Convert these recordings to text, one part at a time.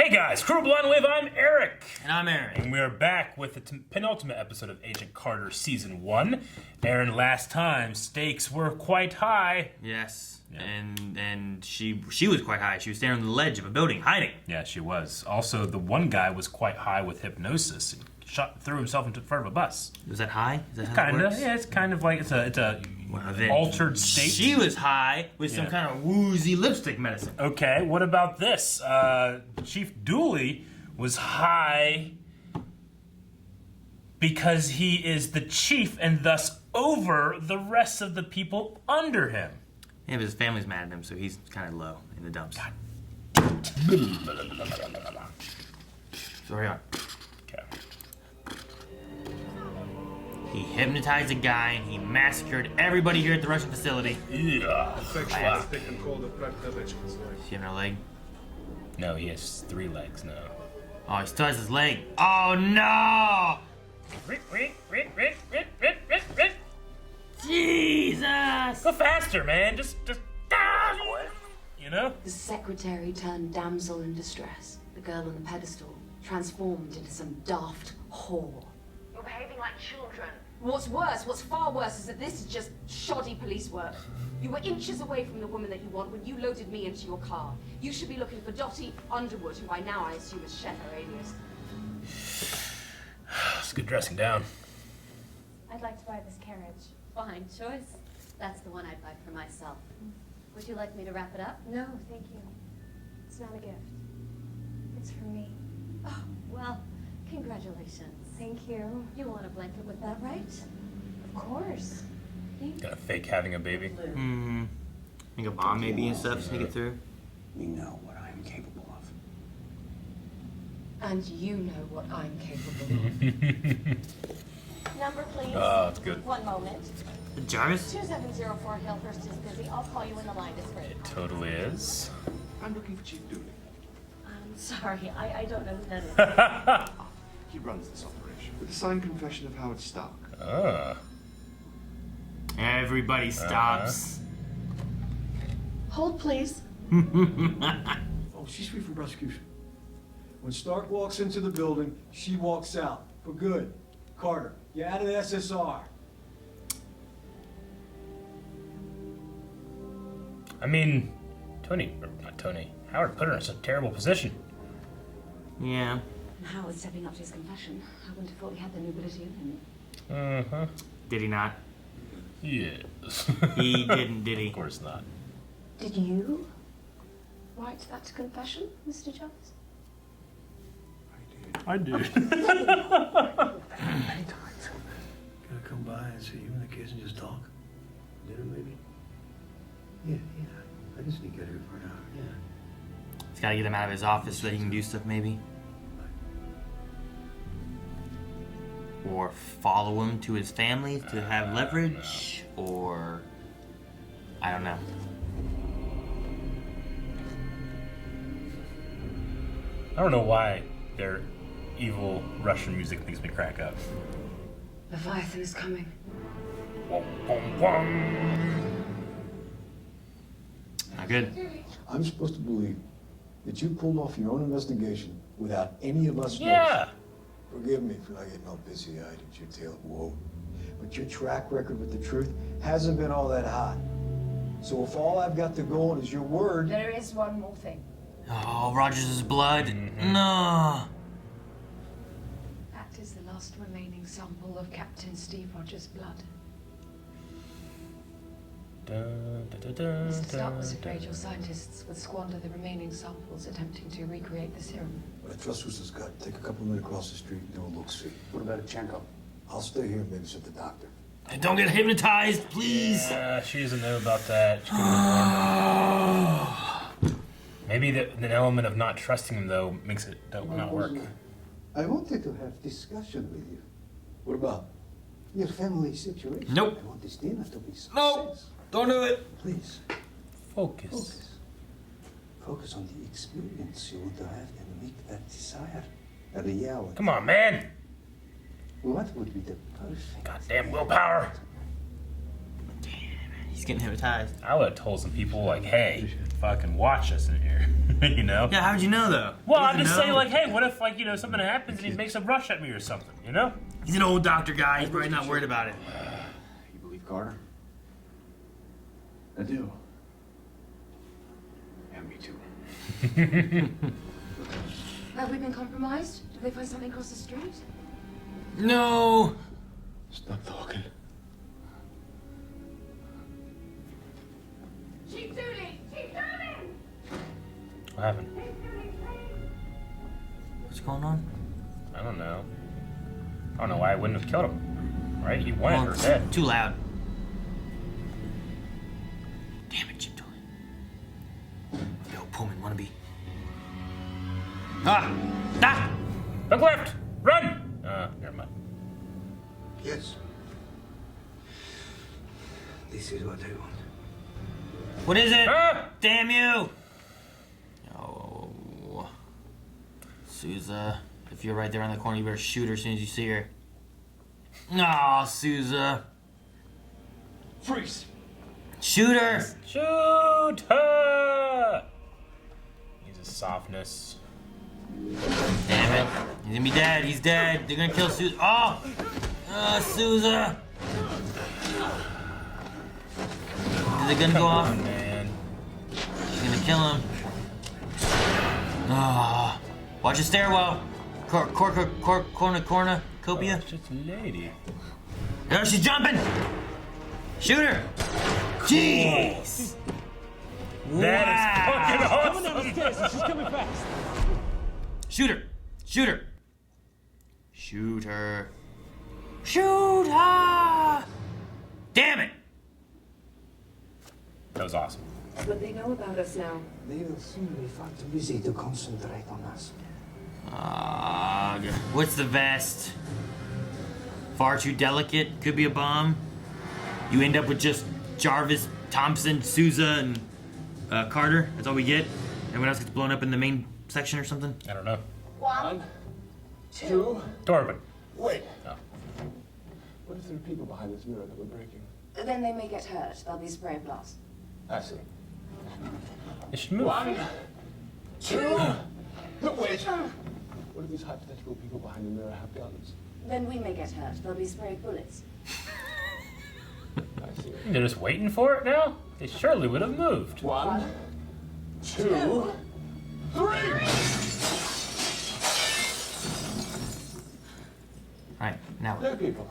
Hey guys, Crew Blind Wave, I'm Eric. And I'm Aaron. And we're back with the penultimate episode of Agent Carter Season 1. Aaron, last time, stakes were quite high. Yes, yeah. and she was quite high. She was standing on the ledge of a building, hiding. Yeah, she was. Also, the one guy was quite high with hypnosis and threw himself into front of a bus. Was that high? Is that how Kinda, it works? yeah, it's kind of like, it's a altered state. She was high with some kind of woozy lipstick medicine. Okay, what about this? Chief Dooley was high because he is the chief and thus over the rest of the people under him. Yeah, but his family's mad at him, so he's kind of low in the dumps. Sorry on. Okay. He hypnotized a guy and he massacred everybody here at the Russian facility. Yeah. Wow. She having a leg? No, he has 3 legs now. Oh, he still has his leg. Oh no! Jesus! Go faster, man. Just you know? The secretary turned damsel in distress. The girl on the pedestal transformed into some daft whore. You're behaving like children. What's far worse, is that this is just shoddy police work. You were inches away from the woman that you want when you loaded me into your car. You should be looking for Dottie Underwood, who by now I assume is Chef Aurelius. It's good dressing down. I'd like to buy this carriage. Fine choice. That's the one I'd buy for myself. Would you like me to wrap it up? No, thank you. It's not a gift. It's for me. Oh, well, congratulations. Thank you. You want a blanket with that, right? Of course. Gonna fake having a baby. Mm-hmm. Make a bomb maybe and stuff, sneak it through. We know what I am capable of. And you know what I'm capable of. Number, please. Oh, that's good. One moment. Jarvis? 2704 Hillhurst is busy. I'll call you when the line is free. It totally is. I'm looking for Chief Dooley. I'm sorry, I don't know who that is. He runs this operation. With a signed confession of Howard Stock. Ah. Everybody stops. Hold, please. Oh, she's free from prosecution. When Stark walks into the building, she walks out. For good. Carter, you're out of the SSR. I mean, Howard put her in such a terrible position. Yeah. And Howard stepping up to his confession. I wouldn't have thought he had the nobility in him. Uh-huh. Did he not? Yes. He didn't, did he? Of course not. Did you write that confession, Mr. Jarvis? I did. Many times. Gonna come by and see you and the kids and just talk? Dinner, maybe? Yeah. I just need to get here for an hour, yeah. He's gotta get him out of his office so that he can do stuff maybe. Or follow him to his family to have leverage, or I don't know. I don't know why their evil Russian music makes me crack up. Leviathan is coming. Not good. I'm supposed to believe that you pulled off your own investigation without any of us Yeah. Forgive me if I get all busy-eyed at your tale of woe, but your track record with the truth hasn't been all that hot. So if all I've got to go on is your word... There is one more thing. Oh, Rogers' blood. No. That is the last remaining sample of Captain Steve Rogers' blood. Mr. Stark was afraid your scientists would squander the remaining samples attempting to recreate the serum. But I trust Russo's gut. Take a couple minutes across the street and do a look-see. What about Achenko? I'll stay here and babysit the doctor. And don't get hypnotized, please. She doesn't know about that. She could've warned him. Maybe the element of not trusting him, though, makes it not work. I wanted to have discussion with you. What about? Your family situation. Nope. I want this dinner to be success. Nope. Don't do it. Please. Focus. Focus on the experience you want to have and make that desire a reality. Come on, man. What would be the perfect... Goddamn willpower. Damn, He's getting hypnotized. I would have told some people like, hey, fucking watch us in here. You know? Yeah, how'd you know though? Well, I'm just saying like, hey, what if like, you know, something happens and he makes a rush at me or something, you know? He's an old doctor guy. He's probably not worried about it. You believe Carter? I do. Yeah, me too. Have we been compromised? Did they find something across the street? No. Stop talking. Chief Dooley! Chief Dooley! What happened? What's going on? I don't know. I don't know why I wouldn't have killed him. Right? He went or it's dead. too loud. Damn it, Chip Dooley. Yo, Pullman, wannabe. Ah! Ah! Look left! Run! Never mind. Yes. This is what I want. What is it? Ah! Damn you! Oh. Sousa, if you're right there on the corner, you better shoot her as soon as you see her. No, Sousa. Freeze! Shoot her! Shoot her! Use his softness. Damn it. He's gonna be dead. He's dead. They're gonna kill Sousa. Oh! Sousa! Did the gun go off? Oh, man. She's gonna kill him. Ah! Watch the stairwell. Corner, Copia. It's just a lady. Oh, she's jumping! Shoot her! Jeez! That is fucking awesome! Coming down the stairs and she's coming fast. Shoot her! Shoot her! Shoot her! Shoot her! Damn it! That was awesome. But they know about us now. They will soon be far too busy to concentrate on us. What's the vest? Far too delicate? Could be a bomb. You end up with just Jarvis, Thompson, Sousa, and Carter. That's all we get. Everyone else gets blown up in the main section or something. I don't know. 1, 2. Door open. Wait. Oh. What if there are people behind this mirror that we're breaking? Then they may get hurt. They'll be spray and blast. I see. It should move. 1, 2. But wait. What if these hypothetical people behind the mirror have guns? Then we may get hurt. They'll be sprayed bullets. I see. They're just waiting for it now? They surely would have moved. 1, 2, 3. Alright, now. There are people.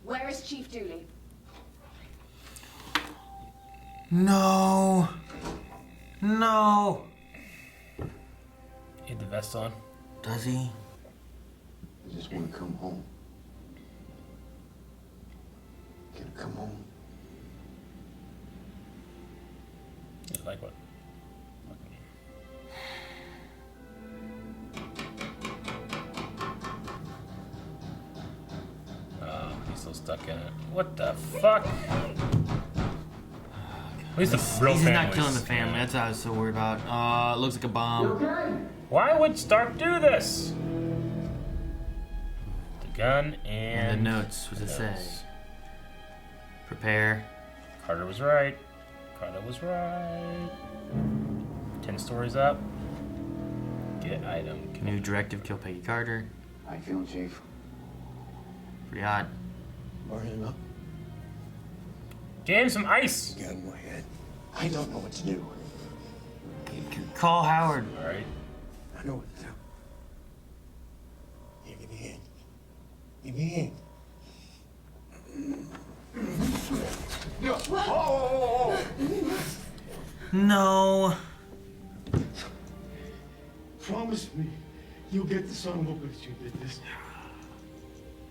Where is Chief Dooley? No. No. He had the vest on. Does he? I just want to come home. Can I come home? Yeah, like what? Oh, he's still stuck in it. What the fuck? At least the real He's family. not killing the family. That's what I was so worried about. It looks like a bomb. Why would Stark do this? The gun And and the notes. What's it say? notes. Prepare. Carter was right. Carter was right. 10 stories up. Get item. New directive, kill Peggy Carter. How you feeling, Chief? Pretty hot. Burning up? Get him some ice. Got in my head. I don't know what to do. Call Howard. Alright. I know what to do. Here, give me a hand. Give me a hand. No. Promise me you'll get the son of a bitch who did this.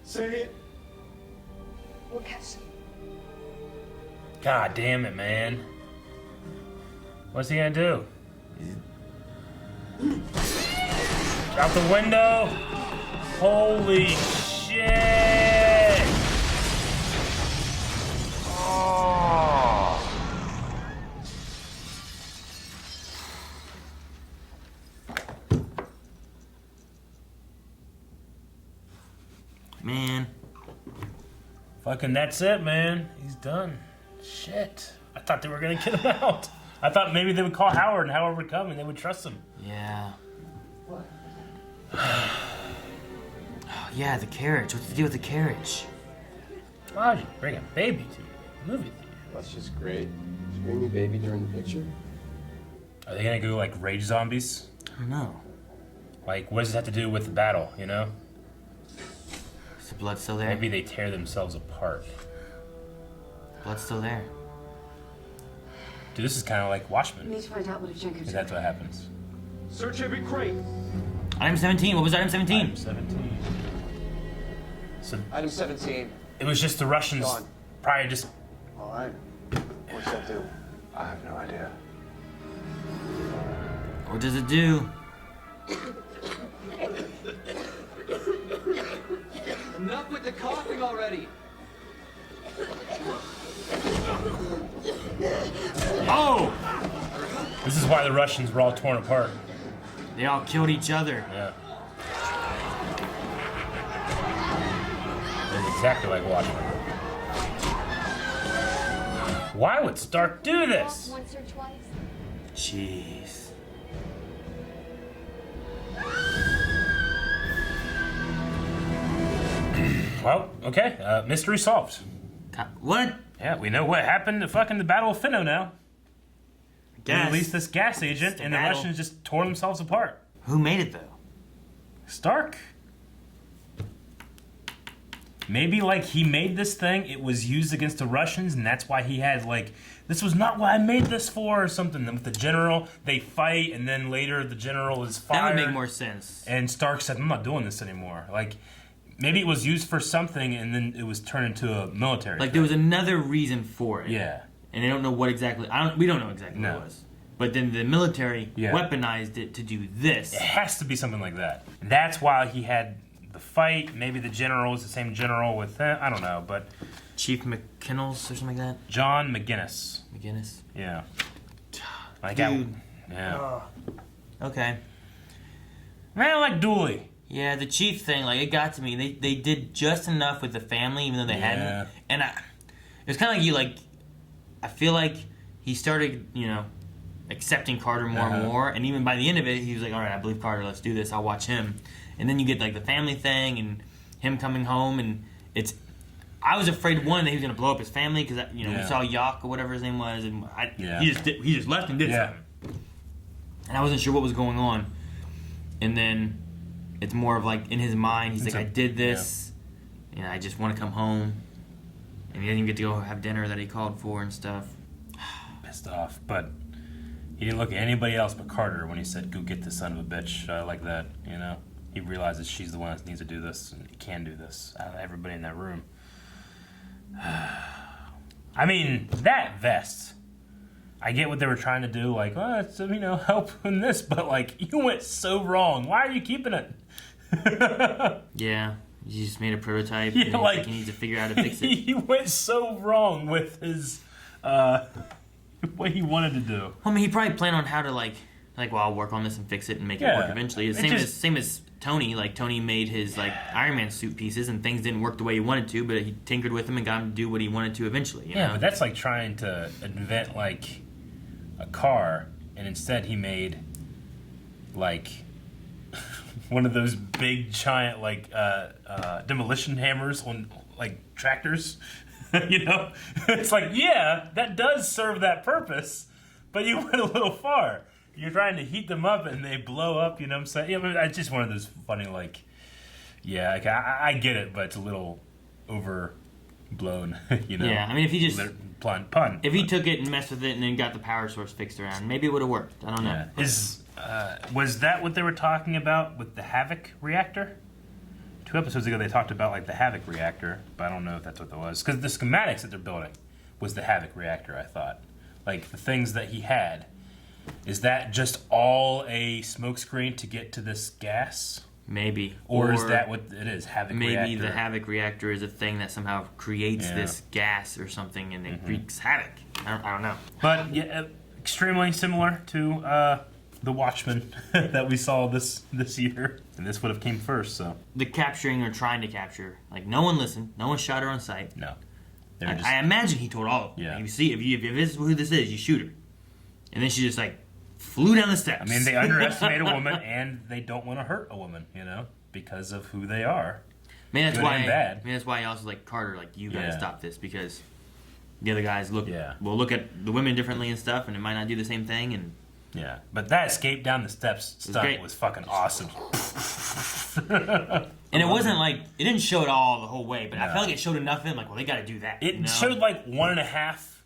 Say it. We'll catch them. God damn it, man. What's he gonna do? Out the window? Holy shit! Oh. Man. Fucking that's it, man. He's done. Shit. I thought they were gonna get him out. I thought maybe they would call Howard and Howard would come and they would trust him. Yeah. Oh, yeah, the carriage. What's the deal with the carriage? Why would you bring a baby to the movie theater? That's just great. Did you bring your baby during the picture? Are they gonna go like rage zombies? I don't know. Like, what does it have to do with the battle, you know? Is the blood still there? Maybe they tear themselves apart. Blood's still there. Dude, this is kind of like We Watchmen. need to find out what if Junkie was. That's what happens. Search every crate. Item 17. What was item 17? Item 17. So Item 17. it was just the Russians Gone. probably just... All right. What's that do? I have no idea. What does it do? Enough with the coughing already. Oh! This is why the Russians were all torn apart. They all killed each other. Yeah. That's exactly like Watchmen. Why would Stark do this? Once or twice. Jeez. Well, okay. Mystery solved. What? Yeah, we know what happened to fucking the Battle of Finno now. They Gas. released this gas agent, the and the battle. Russians just tore themselves apart. Who made it though? Stark? Maybe like he made this thing, it was used against the Russians, and that's why he had like, this was not what I made this for, or something. Then with the general, they fight, and then later the general is fired. That would make more sense. And Stark said, I'm not doing this anymore. Like, maybe it was used for something, and then it was turned into a military Like thing. there was another reason for it. Yeah. And they don't know what exactly. We don't know exactly what it was. But then the military weaponized it to do this. It has to be something like that. And that's why he had the fight. Maybe the general was the same general with him. I don't know, but Chief McKinnell's or something like that. John McGinnis. McGinnis. Yeah. Like Dude. yeah. Okay. Man, I like Dooley. Yeah, the chief thing, like it got to me. They did just enough with the family, even though they hadn't. And it was kind of like you like. I feel like he started, accepting Carter more and more, and even by the end of it, he was like, "All right, I believe Carter. Let's do this. I'll watch him." And then you get like the family thing and him coming home, and it's. I was afraid one that he was gonna blow up his family because we saw Yak or whatever his name was, and he just left and did something. And I wasn't sure what was going on, and then it's more of like in his mind, he's like, "I did this, and I just want to come home." And he didn't even get to go have dinner that he called for and stuff. Pissed off, but he didn't look at anybody else but Carter when he said, "Go get this son of a bitch." I like that, He realizes she's the one that needs to do this and can do this out of everybody in that room. I mean, that vest. I get what they were trying to do, like, oh, it's, help in this, but like, you went so wrong. Why are you keeping it? Yeah. He just made a prototype. Yeah, and he's like he needs to figure out how to fix it. He went so wrong with his what he wanted to do. I mean, he probably planned on how to well, I'll work on this and fix it and make it work eventually. Same as Tony. Like Tony made his Iron Man suit pieces and things didn't work the way he wanted to, but he tinkered with them and got him to do what he wanted to eventually. You know? But that's like trying to invent like a car, and instead he made like one of those big giant demolition hammers on like tractors. It's like, yeah, that does serve that purpose, but you went a little far. You're trying to heat them up and they blow up, you know what I'm saying? It's just one of those funny, I get it, but it's a little overblown, Yeah, I mean, if he just... Pun. If he took it and messed with it and then got the power source fixed around, maybe it would have worked. I don't know. Yeah. Was that what they were talking about with the Havoc reactor? 2 episodes ago, they talked about the Havoc reactor, but I don't know if that's what that was. Because the schematics that they're building was the Havoc reactor, I thought. Like, the things that he had. Is that just all a smokescreen to get to this gas? Maybe. Or is that what it is, Havoc reactor? Maybe the Havoc reactor is a thing that somehow creates this gas or something and it wreaks havoc. I don't know. But, yeah, extremely similar to the Watchmen that we saw this year. And this would have came first, so. The capturing or trying to capture. No one listened. No one shot her on sight. No. I imagine he told all of them. Yeah. You see, if this is who this is, you shoot her. And then she just like flew down the steps. I mean, they underestimate a woman, and they don't want to hurt a woman, you know, because of who they are. Man, that's Good why. and bad. Man, that's why he also like Carter. Like, you gotta Yeah. stop this, because the other guys will Yeah. look at the women differently and stuff, and it might not do the same thing. And Yeah, but that escape down the steps stunt great. was fucking awesome. and it wasn't like it didn't show it all the whole way, but I No. felt like it showed enough. And I'm like, well, they got to do that. It you know? showed like 1.5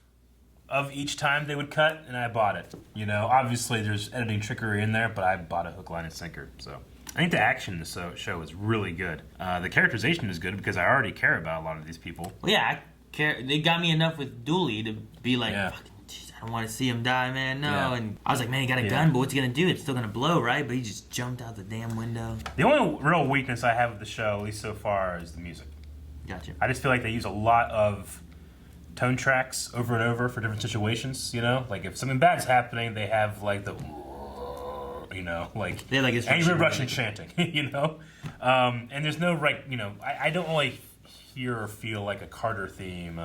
of each time they would cut, and I bought it. You know, obviously there's editing trickery in there, but I bought a hook, line, and sinker. So I think the action in the show is really good. The characterization is good because I already care about a lot of these people. Well, yeah, I care. They got me enough with Dooley to be like, Yeah. fucking, geez, I don't want to see him die, man. No. Yeah. And I was like, man, he got a Yeah. gun, but what's he gonna do? It's still gonna blow, right? But he just jumped out the damn window. The only real weakness I have with the show, at least so far, is the music. Gotcha. I just feel like they use a lot of tone tracks over and over for different situations, you know? Like, if something bad's happening, they have, like, the... You know, like... They have, like, this angry Russian Russian chanting, you know? And there's no, like, you know... I don't really hear or feel like a Carter theme.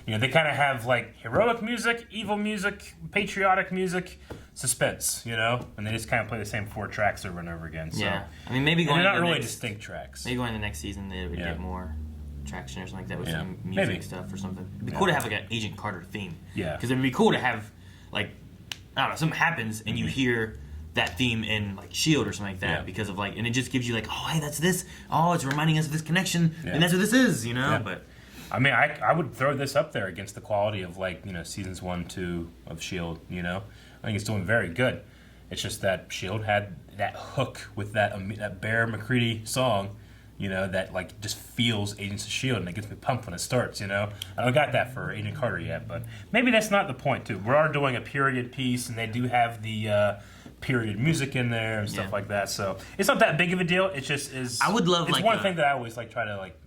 You know, they kind of have, like, heroic music, evil music, patriotic music, suspense, you know? And they just kind of play the same 4 tracks over and over again, so... Yeah. I mean, maybe And going they're not to the really next, distinct tracks. maybe going to the next season, they would Yeah. get more traction or something like that with Yeah. some music Maybe. stuff or something. It'd be Yeah. cool to have, like, an Agent Carter theme. Yeah. Because it'd be cool to have, like, I don't know, something happens and you hear that theme in, like, S.H.I.E.L.D. or something like that, Mm-hmm. Yeah. because of, like, and it just gives you, like, oh, hey, that's this. Oh, it's reminding us of this connection, Yeah. and that's what this is, you know? Yeah. But I mean, I would throw this up there against the quality of, like, you know, seasons 1, 2 of S.H.I.E.L.D., you know? I think it's doing very good. It's just that S.H.I.E.L.D. had that hook with that Bear McCready song, you know, that, like, just feels Agents of S.H.I.E.L.D., and it gets me pumped when it starts, you know? I don't got that for Agent Carter yet, but maybe that's not the point, too. We are doing a period piece, and they do have the period music in there and stuff Yeah. like that, so it's not that big of a deal. It just is... I would love, it's like, one thing that I always, like, try to, like,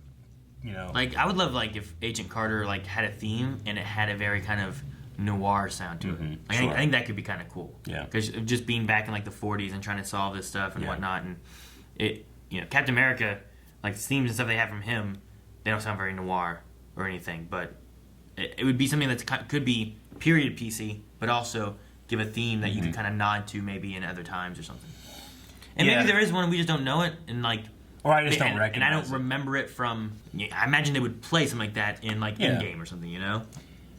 you know... like, I would love, like, if Agent Carter, like, had a theme and it had a very kind of noir sound to it. Mhm. Like, Sure. I think that could be kind of cool. Yeah. Because just being back in, like, the 40s and trying to solve this stuff and Yeah. whatnot, and it, you know, Captain America, like, the themes and stuff they have from him, they don't sound very noir or anything, but it would be something that could be period piecey, but also give a theme that you could kind of nod to maybe in other times or something. And Yeah. maybe there is one, we just don't know it, and, like, Or I just don't and recognize I don't it. remember it from. I imagine they would play something like that in, like, Yeah. Endgame or something, you know.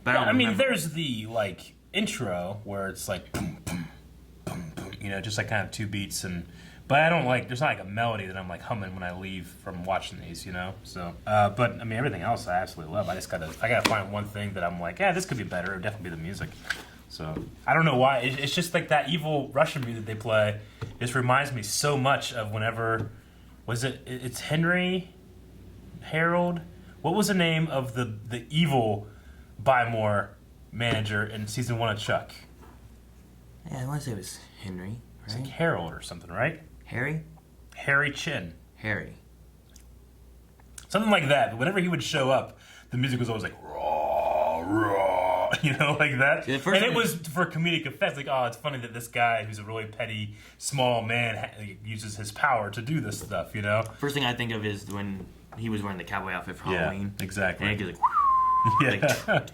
But I mean, remember. there's the, like, intro where it's like boom, boom, boom, boom, you know, just like kind of 2 beats, and but I don't like. There's not like a melody that I'm like humming when I leave from watching these, you know. So, but I mean, everything else I absolutely love. I gotta find one thing that I'm like, yeah, this could be better. It would definitely be the music. So I don't know why. It's just like that evil Russian music they play. Just reminds me so much of whenever it's Henry Harold. What was the name of the evil Buy More manager in season 1 of Chuck? Yeah, I want to say it was Henry, It's right? like Harold or something, right? Harry. Harry Chin. Harry. Something like that. But whenever he would show up, the music was always like raw, raw, you know, like that. See, the first and it time- was for comedic effect. Like, oh, it's funny that this guy who's a really petty, small man uses his power to do this stuff, you know? First thing I think of is when he was wearing the cowboy outfit for Halloween. exactly. And it goes like, Yeah. like,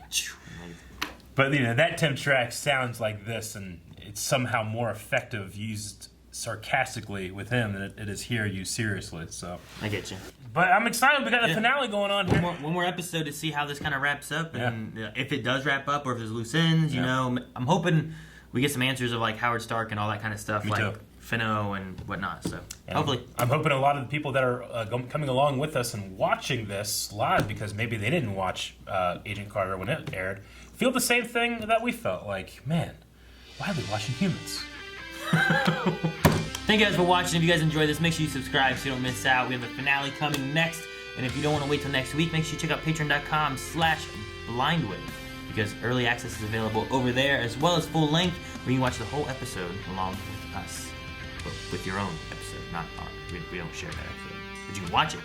But, you know, that temp track sounds like this, and it's somehow more effective used sarcastically with him than it is here used seriously. So, I get you. but I'm excited. We got the Yeah. finale going on here. One more episode to see how this kind of wraps up, Yeah. and if it does wrap up, or if there's loose ends. You Yeah. know, I'm hoping we get some answers of, like, Howard Stark and all that kind of stuff, Me like too. Finno and whatnot. So And hopefully. I'm hoping a lot of the people that are coming along with us and watching this live, because maybe they didn't watch Agent Carter when it aired, feel the same thing that we felt. Like, man, why are we watching humans? Thank you guys for watching. If you guys enjoyed this, make sure you subscribe so you don't miss out. We have the finale coming next. And if you don't want to wait till next week, make sure you check out patreon.com/blindwave, because early access is available over there, as well as full length, where you can watch the whole episode along with us. With your own episode, not ours. We don't share that episode. But you can watch it